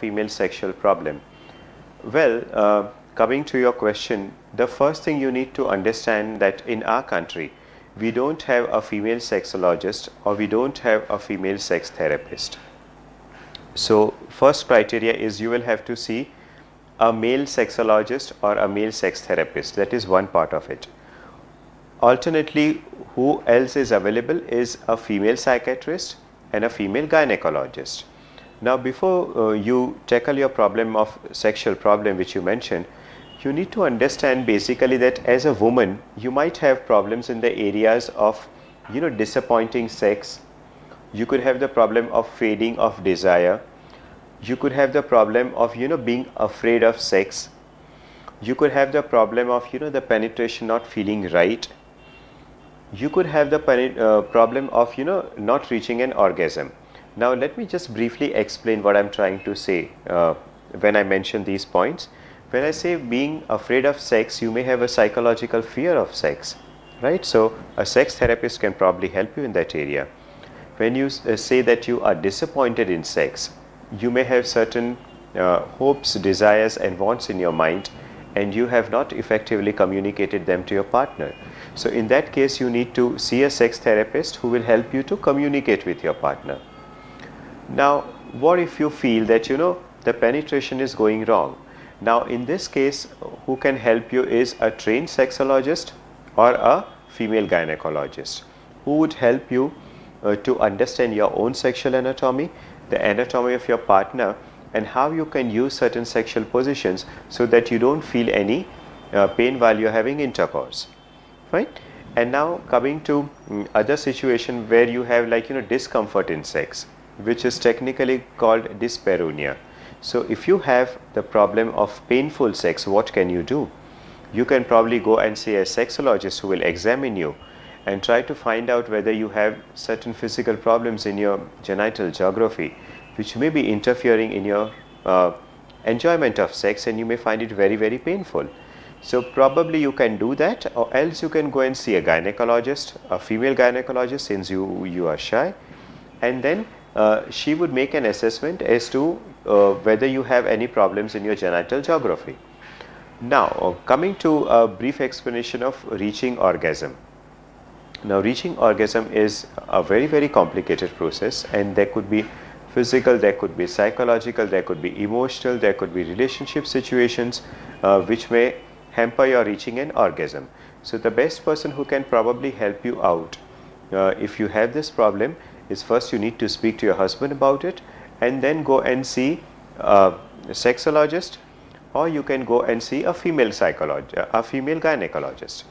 female sexual problem? Well, coming to your question, the first thing you need to understand that in our country, we don't have a female sexologist or we don't have a female sex therapist. So first criteria is you will have to see a male sexologist or a male sex therapist. That is one part of it. Alternately, who else is available is a female psychiatrist and a female gynecologist. Now, before you tackle your problem of sexual problem which you mentioned, you need to understand basically that as a woman, you might have problems in the areas of, disappointing sex. You could have the problem of fading of desire. You could have the problem of, being afraid of sex. You could have the problem of, the penetration not feeling right. You could have the problem of, not reaching an orgasm. Now, let me just briefly explain what I'm trying to say when I mention these points. When I say being afraid of sex, you may have a psychological fear of sex, right? So, a sex therapist can probably help you in that area. When you say that you are disappointed in sex, you may have certain hopes, desires and wants in your mind, and you have not effectively communicated them to your partner. So, in that case, you need to see a sex therapist who will help you to communicate with your partner. Now, what if you feel that, the penetration is going wrong? Now, in this case, who can help you is a trained sexologist or a female gynecologist who would help you to understand your own sexual anatomy, the anatomy of your partner, and how you can use certain sexual positions so that you don't feel any pain while you're having intercourse, right? And now coming to other situation where you have discomfort in sex, which is technically called dyspareunia. So if you have the problem of painful sex, what can you do? You can probably go and see a sexologist who will examine you and try to find out whether you have certain physical problems in your genital geography which may be interfering in your enjoyment of sex, and you may find it very, very painful. So probably you can do that, or else you can go and see a gynecologist, a female gynecologist, since you are shy, and then she would make an assessment as to whether you have any problems in your genital geography. Now, coming to a brief explanation of reaching orgasm. Now, reaching orgasm is a very, very complicated process, and there could be physical, there could be psychological, there could be emotional, there could be relationship situations which may hamper your reaching an orgasm. So, the best person who can probably help you out if you have this problem is, first you need to speak to your husband about it, and then go and see a sexologist, or you can go and see a female gynecologist.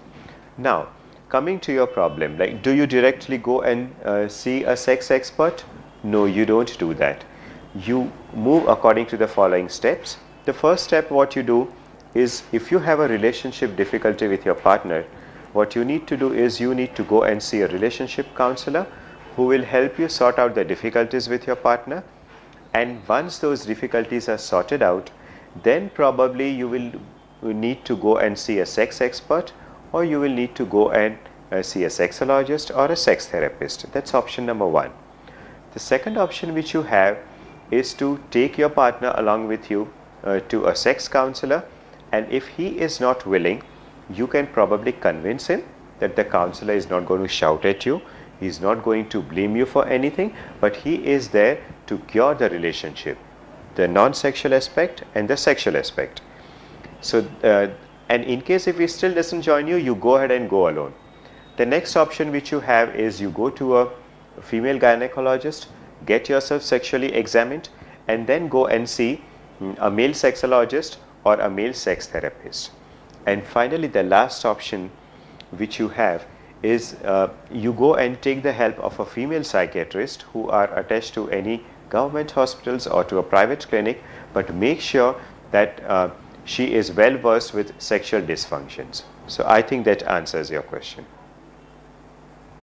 Now, coming to your problem, do you directly go and see a sex expert? No, you don't do that. You move according to the following steps. The first step, what you do is, if you have a relationship difficulty with your partner, what you need to do is you need to go and see a relationship counselor who will help you sort out the difficulties with your partner. And once those difficulties are sorted out, then probably you will need to go and see a sex expert, or you will need to go and see a sexologist or a sex therapist. That's option number one. The second option which you have is to take your partner along with you to a sex counselor, and if he is not willing, you can probably convince him that the counselor is not going to shout at you, he is not going to blame you for anything, but he is there to cure the relationship, the non-sexual aspect and the sexual aspect. So, and in case if he still doesn't join you, you go ahead and go alone. The next option which you have is you go to a female gynecologist, get yourself sexually examined, and then go and see a male sexologist or a male sex therapist. And finally, the last option which you have is you go and take the help of a female psychiatrist who are attached to any government hospitals or to a private clinic, but make sure that she is well versed with sexual dysfunctions. So I think that answers your question.